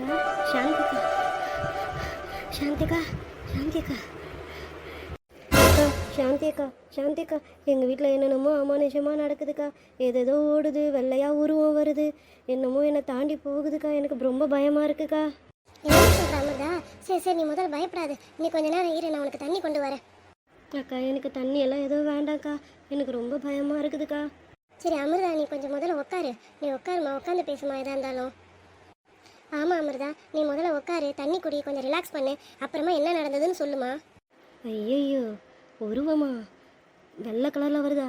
அக்கா, சாந்திக்கா, சாந்திக்கா, சாந்திக்கா, அக்கா, சாந்திக்கா, சாந்திக்கா, எங்கள் வீட்டில் என்னென்னமோ அமானுஷமாக நடக்குதுக்கா. ஏதேதோ ஓடுது, வெள்ளையாக உருவம் வருது, என்னமோ என்னை தாண்டி போகுதுக்கா. எனக்கு ரொம்ப பயமாக இருக்குக்கா. என்ன சொல்கிற அமிர்தா? சரி சரி, நீ முதல்ல பயப்படாது. நீ கொஞ்ச நேரம் இரு, நான் உனக்கு தண்ணி கொண்டு வரேன். அக்கா, எனக்கு தண்ணி எல்லாம் எதுவும் வேண்டாம்க்கா. எனக்கு ரொம்ப பயமாக இருக்குதுக்கா. சரி அமிர்தா, நீ கொஞ்சம் முதல்ல உட்காரு. நீ உட்காருமா, உட்காந்து பேசுமா எதா இருந்தாலும். ஆமாம் அமிர்தா, நீ முதல்ல உட்காரு, தண்ணி குடி, கொஞ்சம் ரிலாக்ஸ் பண்ணு. அப்புறமா என்ன நடந்ததுன்னு சொல்லுமா. ஐயையோ, உருவமா வெள்ளை கலரில் வருதா?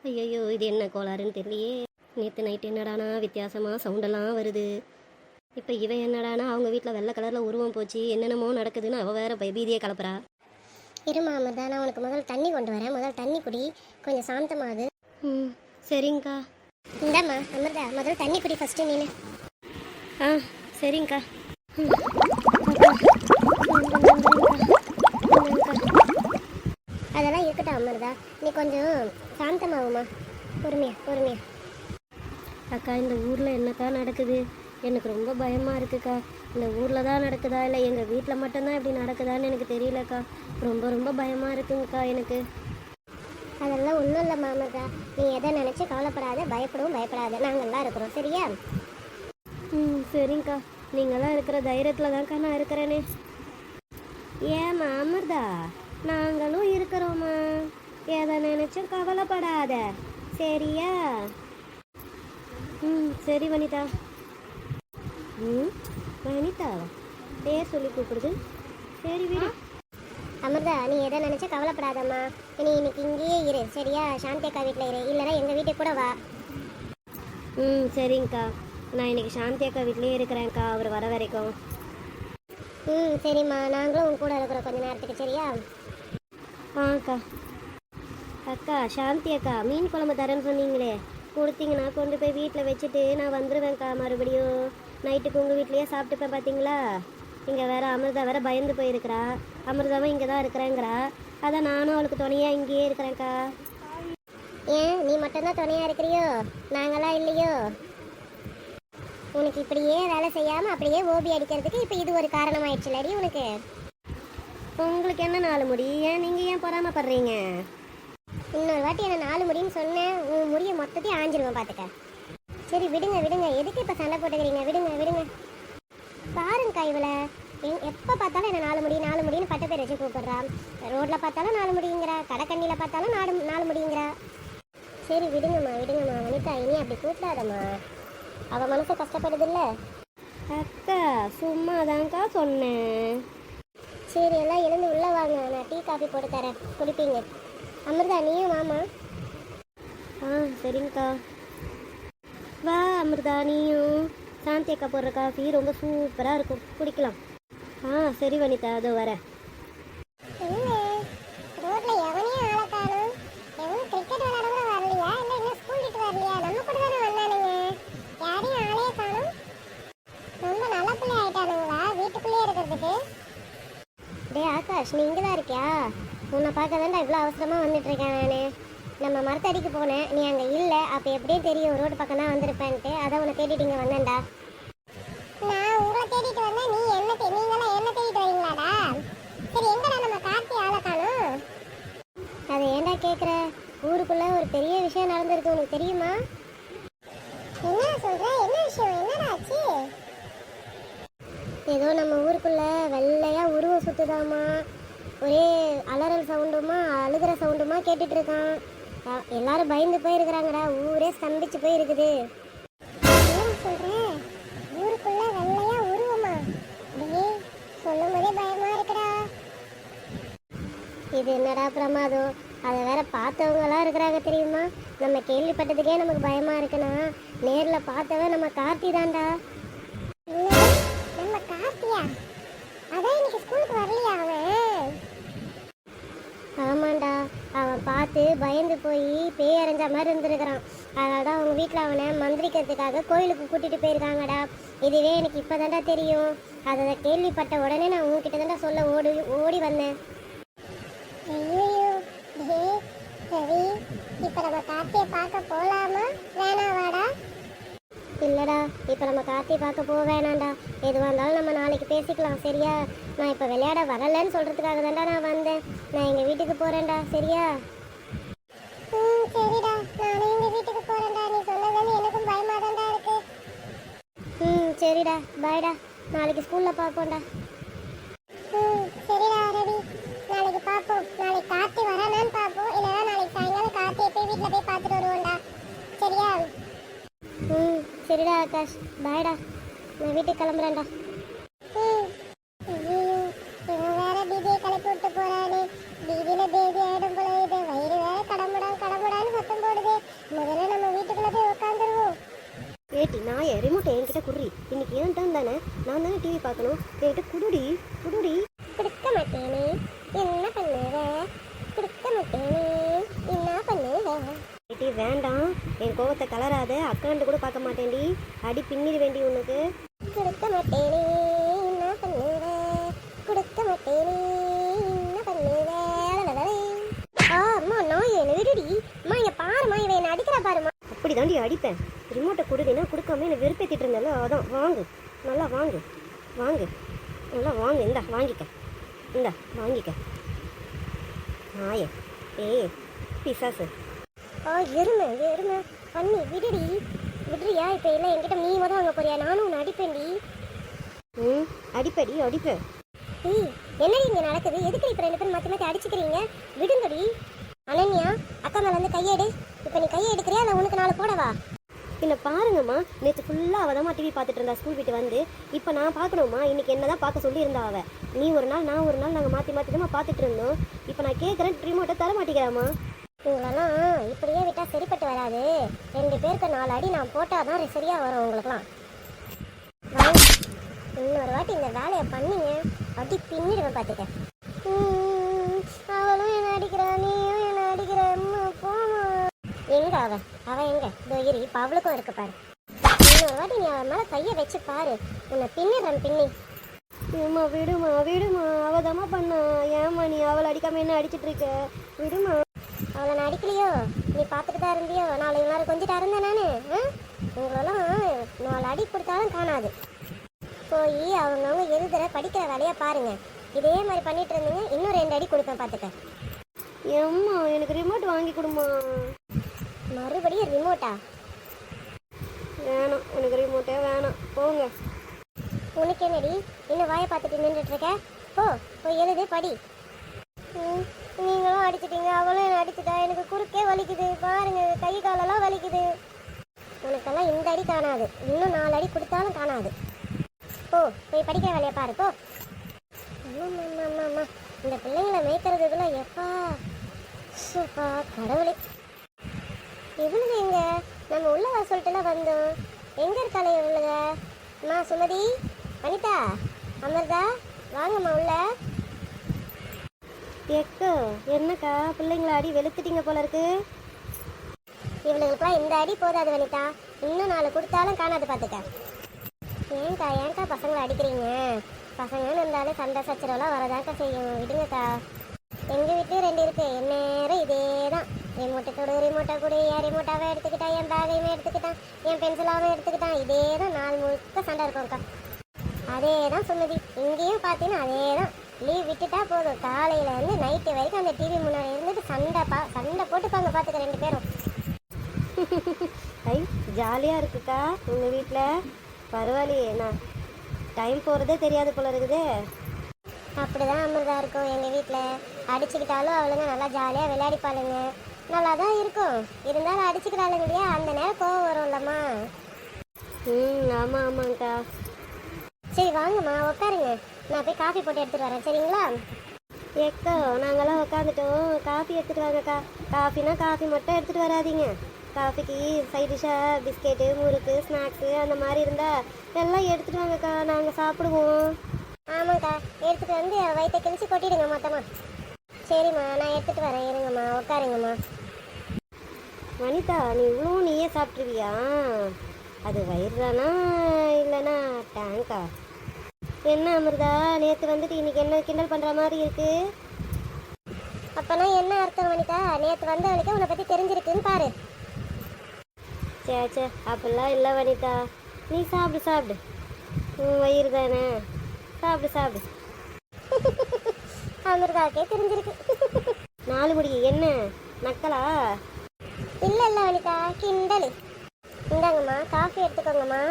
ஐயையோ, இது என்ன கோளாறுன்னு தெரியலையே. நேற்று நைட்டு என்னடானா வித்தியாசமாக சவுண்டெல்லாம் வருது. இப்போ இவன் என்னடானா அவங்க வீட்டில் வெள்ளை கலரில் உருவம் போச்சு, என்னென்னமோ நடக்குதுன்னு அவள் வேற பீதியை கலப்புறா. இருமா அமிர்தா, நான் உனக்கு முதல்ல தண்ணி கொண்டு வரேன். முதல்ல தண்ணி குடி, கொஞ்சம் சாந்தமாகுது. ம், சரிங்கக்கா. இந்தாம்மா அமிர்தா, முதல்ல தண்ணி குடி ஃபஸ்ட்டு நீனு. ஆ, சரிங்கக்கா. அதெல்லாம் இருக்கட்டும் அமிர்தா, நீ கொஞ்சம் சாந்தமாகுமா. பொறுமையா பொறுமையா. அக்கா, இந்த ஊரில் என்னக்கா நடக்குது? எனக்கு ரொம்ப பயமாக இருக்குக்கா. இந்த ஊரில் தான் நடக்குதா இல்லை எங்கள் வீட்டில் மட்டும்தான் இப்படி நடக்குதான்னு எனக்கு தெரியலக்கா. ரொம்ப ரொம்ப பயமாக இருக்குங்கக்கா எனக்கு. அதெல்லாம் ஒன்றும் இல்லை அமிர்தா, நீ எதை நினச்சி கவலைப்படாத, பயப்படவும் பயப்படாத, நாங்கள்லாம் இருக்கிறோம் சரியா. ம், சரிங்கக்கா. நீங்களாம் இருக்கிற தைரியத்தில் தான்க்கா நான் இருக்கிறேனே. ஏம்மா அமிர்தா, நாங்களும் இருக்கிறோம்மா. எதை நினச்சும் கவலைப்படாத சரியா. ம், சரி வனிதா. ம், வனிதாவா பேர் சொல்லி கூப்பிடுது. சரி வீடு. அமிர்தா, நீ எதை நினச்சா கவலைப்படாதம்மா. நீ இன்னைக்கு இங்கேயே இரு சரியா. சாந்தி அக்கா வீட்டில் இரு, இல்லைனா எங்கள் வீட்டுக்கு கூட வா. ம், சரிங்கக்கா. நான் இன்னைக்கு சாந்தி அக்கா வீட்லேயே இருக்கிறேன்க்கா, அவர் வர வரைக்கும். ம், சரிம்மா, நாங்களும் உன் கூட இருக்கிறோம் கொஞ்ச நேரத்துக்கு சரியா. அக்கா. அக்கா, சாந்தி அக்கா மீன் குழம்பு தரேன்னு சொன்னீங்களே, கொடுத்தீங்கன்னா கொண்டு போய் வீட்டில் வச்சுட்டு நான் வந்துடுவேன்க்கா. மறுபடியும் நைட்டுக்கு உங்கள் வீட்லேயே சாப்பிட்டுப்பேன் பார்த்தீங்களா. இங்கே வேற அமிர்தா வேற பயந்து போயிருக்கிறா. அமிர்தாவும் இங்கே தான் இருக்கிறேங்கிறா. அதான் நானும் அவளுக்கு துணையாக இங்கேயே இருக்கிறேன்க்கா. ஏன் நீ மட்டும்தான் துணையாக இருக்கிறியோ, நாங்களாம் இல்லையோ? உனக்கு இப்படியே வேலை செய்யாமல் அப்படியே ஓபி அடிக்கிறதுக்கு இப்போ இது ஒரு காரணமாயிடுச்சுலடி உனக்கு. உங்களுக்கு என்ன 4 முடி? ஏன் நீங்கள் ஏன் பொறாமப்படுறீங்க? இன்னொரு வாட்டி என்ன 4 முடின்னு சொன்னேன், உன் முடியை மொத்தத்தையும் ஆஞ்சிருவேன் பார்த்துக்க. சரி விடுங்க விடுங்க, எதுக்கு இப்போ சண்டை போட்டுக்கிறீங்க? விடுங்க விடுங்க. பாருங்கக்கா, இவளை எப்போ பார்த்தாலும் என்ன 4 முடி 4 முடின்னு பட்ட பேர் வச்சு கூப்பிடுறான். ரோட்டில் பார்த்தாலும் 4 முடிங்கிறா, கடைக்கண்ணியில் பார்த்தாலும் 4 முடிங்கிறா. சரி விடுங்கம்மா விடுங்கம்மா. வனிதா, இனி அப்படி கூப்பிடாதம்மா, அவள் மனசு கஷ்டப்படுது இல்லை. அக்கா, சும்மா தான்க்கா சொன்னேன். சரி எல்லாம் எழுந்து உள்ளே வாங்க, நான் டீ காஃபி போட்டு தரேன், குடிப்பீங்க. அமிர்தா, நீயும் வாமா. ஆ, சரிங்கக்கா. வா அமிர்தா, நீயும். சாந்தி அக்கா போடுற காஃபி ரொம்ப சூப்பராக இருக்கும், குடிக்கலாம். ஆ, சரி வனிதா, அதோ வரேன். ரோட்ல எவனையும் ஆளை காணும். எவனும் கிரிக்கெட் விளையாட கூட வரலையா? இல்லை இன்னும் ஸ்கூல் விட்டு வரலையா? நம்ம கூட தானே வந்தானுங்க, யாரையும் ஆளையே காணும். ரொம்ப நல்ல பிள்ளை ஆயிட்டானுங்களா வீட்டுக்குள்ளேயே இருக்கிறதுக்கு? டே ஆகாஷ், நீ இங்கே தான் இருக்கியா? உன்னை பார்க்க தான்டா இவ்வளோ அவசரமாக வந்துட்டு இருக்கேன் நான். நம்ம மரத்தடிக்கு போனேன், நீ அங்கே இல்லை. அப்போ எப்படியும் தெரியும் ரோடு பக்கம் தான் வந்திருப்பேன்ட்டு, அதை உன்னை தேடிட்டு இங்கே வந்தேன்டா. நான் உங்களை தேடிட்டு வந்தேன், நீ என்ன நீங்களாம் என்ன தேடிட்டு வரீங்களாடா? சரி எங்கடா நம்ம கார்த்தி ஆளை காணும்? அதை ஏன்டா கேட்குற? ஊருக்குள்ளே ஒரு பெரிய விஷயம் நடந்திருக்கு, உனக்கு தெரியுமா? என்ன சொல்கிற? என்ன விஷயம்? என்னடா ஆச்சு? ஏதோ நம்ம ஊருக்குள்ள வெள்ளையா உருவம் சுத்துதாமா, ஒரே அலறல் சவுண்டுமா அழுகிற சவுண்டுமா கேட்டுட்டு இருக்கான். எல்லாரும் பயந்து போயிருக்கிறாங்கடா, ஊரே ஸ்தம்பிச்சு போயிருக்குது. என்ன சொல்றேன்? ஊருக்குள்ள வெள்ளையா உருவமா? சொல்லும் போதே பயமா இருக்குடா. இது என்னடா பிரமாதம்? அதை வேற பார்த்தவங்களாம் இருக்கிறாங்க தெரியுமா. நம்ம கேள்விப்பட்டதுக்கே நமக்கு பயமா இருக்குன்னா, நேரில் பார்த்தவன் நம்ம கார்த்தி தான்டா. நம்ம கார்த்தியா? அதான் இன்னைக்கு ஸ்கூலுக்கு வரலையா அவன்? ஆமாண்டா, அவன் பார்த்து பயந்து போய் பேய் அரைஞ்ச மாதிரி இருந்திருக்கிறான். அதனால தான் அவங்க வீட்டில் அவனை மந்திரிக்கிறதுக்காக கோயிலுக்கு கூட்டிகிட்டு போயிருக்காங்கடா. இதுவே எனக்கு இப்போ தாண்டா தெரியும். அதை கேள்விப்பட்ட உடனே நான் உங்ககிட்ட தாண்டா சொல்ல ஓடி வந்தேன். ஐயோ, சரி இப்போ நம்ம கார்த்தியை பார்க்க போகலாமா வேணாவாடா? இல்லைடா, இப்போ நம்ம கார்த்தி பார்க்க போக வேணாம்டா. எதுவாக இருந்தாலும் நம்ம நாளைக்கு பேசிக்கலாம், சரியா? நான் இப்போ விளையாட வரலன்னு சொல்கிறதுக்காக தான்டா நான் வந்தேன். நான் எங்கள் வீட்டுக்கு போகிறேன்டா, சரியா? சரிடா, நானும் எங்க வீட்டுக்கு போறேன்டா. நீ சொன்னதால எனக்கும் பயமா தான்டா இருக்கு. சரிடா, பாய்டா. நாளைக்கு ஸ்கூலில் பார்ப்போம்டா. சரிடா ரவி, நாளைக்கு பாப்போம். நாளைக்கு கார்த்தி வரானான்னு பாப்போம். இல்லைன்னா நாளைக்கு சாயங்காலம் கார்த்தியை போய் வீட்டில் போய் பார்த்துட்டு வருவோம்டா, சரியா? சரிடா ஆகாஷ், பாய்டா. நான் வீட்டுக்கு கிளம்புறேன்டா. ஐயோ, இவன் வேற பீதியை கிளப்பி விட்டு போறானே. பீதியில பேதி ஆயிடும் போல இது. வயிறு வேற கடமுடான்னு சத்தம் போடுது. முதல்ல நம்ம வீட்டுக்குள்ள போய் உட்காந்துருவோம். ஏட்டி, நான் ரிமோட்டை என்கிட்ட குடுறி. இன்னைக்கு ஏன் டைம் தானே, நான் தானே டிவி பார்க்கணும். என்கிட்ட குடுடி. கொடுக்க மாட்டேனே, என்ன பண்ணுவ? கொடுக்க மாட்டேனே, என்ன பண்ணுவ? ஏட்டி வேண்டாம், என் கோவத்தை கலராத. அக்காண்டு கூட பார்க்க மாட்டேன்டி. அடி பின்னிட வேண்டி உனக்கு. கொடுக்க மாட்டேனே, என்ன பண்ணுவ? கொடுக்க மாட்டேனே, என்ன பண்ணுவ? அம்மா, நான் என்ன விடுடி. அம்மா, இங்க பாருமா, இவன் என்ன அடிக்கிறா பாருமா. அப்படி தாண்டி அடிப்பேன். ரிமோட்டை கொடுடினா கொடுக்காம என்ன வெறுப்பேத்திட்டு இருந்தால, அதான். வாங்கு, நல்லா வாங்கு. நல்லா வாங்கு. இந்தா வாங்கிக்க. ஆயே பிசாசு. எருமை பண்ணி விடுறியா? இப்போ எல்லாம் என்கிட்ட நீ தான் வாங்க போறியா? நானும் உன்னை அடிப்பேன்டி. அடிப்பேன். என்னடி இங்க நடக்குது? எதுக்கு இப்போ 2 பேரும் மாற்றி அடிச்சுக்கிறீங்க? விடுங்கடி. அனன்யா, அக்கா மேல வந்து கையெடு. இப்போ நீ கையை எடுக்கிறியா? அதை உனக்கு 4 போடவா? இல்லை பாருங்கம்மா, நேற்று ஃபுல்லாக அவள் தான் டிவி பார்த்துட்டு இருந்தா ஸ்கூல் விட்டு வந்து. இப்போ நான் பார்க்கணுமா? இன்னைக்கு என்ன தான் பார்க்க சொல்லியிருந்தா அவள். நீ ஒரு நாள், நான் ஒரு நாள், நாங்கள் மாற்றி தான் பார்த்துட்டு இருந்தோம். இப்போ நான் கேட்குறேன், ரிமோட்டை தர மாட்டேங்கிறாம்மா. உங்களெல்லாம் இப்படியே விட்டால் சரிப்பட்டு வராது. 2 பேருக்கு 4 அடி நான் போட்டால் தான் சரியாக வரும் உங்களுக்குலாம். இன்னொரு வாட்டி இந்த வேலையை பண்ணீங்க, அடி பின்னிடுவேன் பார்த்துக்க. அவளும் என்ன அடிக்கிறா, நீயும் என்ன அடிக்கிற. போமா. எங்க அவ எங்க? இரு, இப்போ அவளுக்கும் இருக்கு பாரு. இன்னொரு வாட்டி நீ அவன் மேலே கையை வச்சு பாரு, உன்னை பின்னிடுறேன் பின்னி. விடுமா. அவதாம்மா பண்ணா. ஏமா நீ அவளை அடிக்காம என்ன அடிச்சிட்டு இருக்க? விடுமா. அவளை நான் அடிக்கலையோ? நீ பார்த்துட்டு தான் இருந்தியோ? 4 நேரம் கொஞ்சிட்டா இருந்தேன் நான். உங்களெல்லாம் 4 அடி கொடுத்தாலும் காணாது. போய் அவங்கவுங்க எழுதுற படிக்கிற வேலையை பாருங்க. இதே மாதிரி பண்ணிட்டு இருந்தீங்க, இன்னும் 2 அடி கொடுப்பேன் பார்த்துக்க. ஏம்மா, எனக்கு ரிமோட் வாங்கி கொடுமா. மறுபடியும் ரிமோட்டா? வேணாம், எனக்கு ரிமோட்டே வேணாம். போங்க. உனக்கு என்னடி இன்னும் வாயை பார்த்துட்டு நின்றுட்டு இருக்க? போய் எழுது, படி. நீங்களும் அடிச்சிட்டீங்க, அவளும் என்ன அடிச்சுட்டா. எனக்கு குறுக்கே வலிக்குது பாருங்க, கை காலெல்லாம் வலிக்குது. உனக்கெல்லாம் இந்த அடி காணாது, இன்னும் 4 அடி கொடுத்தாலும் காணாது. போய் படிக்கிற வேலையை பாரு, போ. அம்மா, இந்த பிள்ளைங்களை மேய்க்கிறதுக்குள்ள எப்பா கடவுளே. இவளுங்க எங்க? நம்ம உள்ள வர சொல்லிட்டுலாம் வந்தோம். எங்க இருக்காளே இவளுங்க? அம்மா சுமதி, அனிதா, அமிர்தா, வாங்கம்மா உள்ள. எக்கோ, என்னக்கா பிள்ளைங்கள அடி வெளுத்துட்டீங்க போல இருக்கு. இவளுங்களுக்குலாம் இந்த அடி போதாது வனிதா, இன்னும் 4 கொடுத்தாலும் காணாது பார்த்துக்க. ஏன்க்கா பசங்களை அடிக்கிறீங்க? பசங்கன்னு இருந்தாலே சண்டை சச்சரவுலாம் வரதாக்கா செய்யும். விடுங்கக்கா. எங்கள் வீட்லேயும் 2 இருக்கு. என் நேரம் இதே தான். ரிமோட்டை கொடு, என் ரிமோட்டாவே எடுத்துக்கிட்டான், என் பேகையுமே எடுத்துக்கிட்டான், என் பென்சிலாவே எடுத்துக்கிட்டான். இதே தான் 4 முழுக்க சண்டை இருக்கும்க்கா. அதே தான் சுமதி, இங்கேயும் பார்த்தீங்கன்னா அதே தான். லீவ் விட்டுட்டா போதும், காலையிலேருந்து நைட்டு வரைக்கும் அந்த டிவி முன்னாடி இருந்துட்டு சண்டை போட்டுப்பாங்க பார்த்துக்க 2 பேரும். ஐ, ஜாலியாக இருக்குக்கா உங்கள் வீட்டில். பரவாயில்லையே, நான் டைம் போகிறதே தெரியாது போல இருக்குதே. அப்படிதான் அமிர்தா இருக்கும் எங்கள் வீட்டில். அடிச்சுக்கிட்டாலும் அவளுங்க நல்லா ஜாலியாக விளையாடிப்பாளுங்க, நல்லா தான் இருக்கும். இருந்தாலும் அடிச்சுக்கிறாளுங்க இல்லையா, அந்த நேரம் கோவம் வரும்லம்மா. ஆமாங்க்கா. சரி வாங்கம்மா உட்காருங்க, நான் போய் காஃபி போட்டு எடுத்துகிட்டு வரேன், சரிங்களா? ஏக்கா, நாங்களாம் உட்காந்துட்டோம், காஃபி எடுத்துகிட்டு வாங்கக்கா. காஃபினா காஃபி மட்டும் எடுத்துகிட்டு வராதிங்க. காஃபிக்கு சைட் டிஷ்ஷாக பிஸ்கெட்டு, முறுக்கு, ஸ்நாக்ஸு அந்த மாதிரி இருந்தால் எல்லாம் எடுத்துகிட்டு வாங்கக்கா, நாங்கள் சாப்பிடுவோம். ஆமாக்கா, எடுத்துகிட்டு வந்து வயிற்றை கிழிச்சு கொட்டிடுங்க மொத்தமாக. சரிம்மா, நான் எடுத்துகிட்டு வரேன், இருங்கம்மா, உட்காருங்கம்மா. வனிதா, நீ இவ்வளோ நீயே சாப்பிட்ருவியா? அது வயிறுதானா இல்லைனா டேங்கா? என்ன அமிர்தா, நேற்று வந்துட்டு இன்னைக்கு என்ன கிண்டல் பண்ணுற மாதிரி இருக்கு? அப்போனா என்ன அர்த்தம் வனிதா? நேற்று வந்தவளுக்கு உன்னை பற்றி தெரிஞ்சிருக்குன்னு பாரு. சே அப்படிலாம் இல்லை வனிதா. நீ சாப்பிடு சாப்பிடு, உன் வயிறு தானே, சாப்பிடு சாப்பிடு. அமிர்தாக்கே தெரிஞ்சிருக்கு. 4 முடி என்ன நக்கலா? இல்லை இல்லை வனிதா, கிண்டலு. இந்தாங்கம்மா காஃபி எடுத்துக்கோங்கம்மா.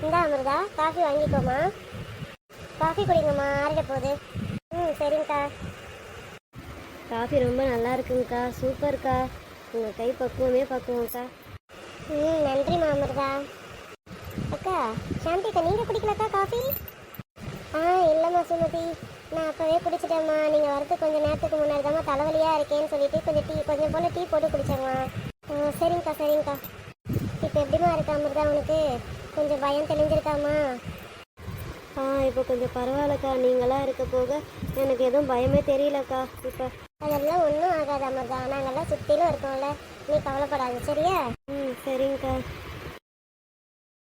இந்தா அமிர்தா காஃபி வாங்கிக்கோமா. காஃபி குடிங்கம்மா, ஆறிட போகுது. சரிங்கக்கா. காஃபி ரொம்ப நல்லா இருக்குங்கக்கா, சூப்பர்க்கா. உங்கள் கை பக்குவம்க்கா. நன்றிம்மா அமிர்தா. அக்கா சாந்தி அக்கா, நீங்கள் குடிக்கலக்கா காஃபி? இல்லைம்மா சுமதி, நான் அப்போவே குடிச்சிட்டேம்மா. நீங்கள் வரதுக்கு கொஞ்சம் நேரத்துக்கு முன்னாடி தாம்மா தலைவலியாக இருக்கேன்னு சொல்லிட்டு கொஞ்சம் போல் டீ போட்டு குடிச்சேம்மா. சரிங்கக்கா. இப்போ எப்படிம்மா இருக்கா அமிர்தா உனக்கு? கொஞ்சம் பயம் தெளிஞ்சிருக்காம்மா? இப்போ கொஞ்சம் பரவாயில்லக்கா. நீங்களாம் இருக்க போக எனக்கு எதுவும் பயமே தெரியலக்கா. இப்போ அதெல்லாம் ஒன்றும் ஆகாது அமிர்தா, நாங்கள்லாம் சுற்றிலும் இருக்கோம்ல, நீ கவலைப்படாது சரியா? சரிங்கக்கா.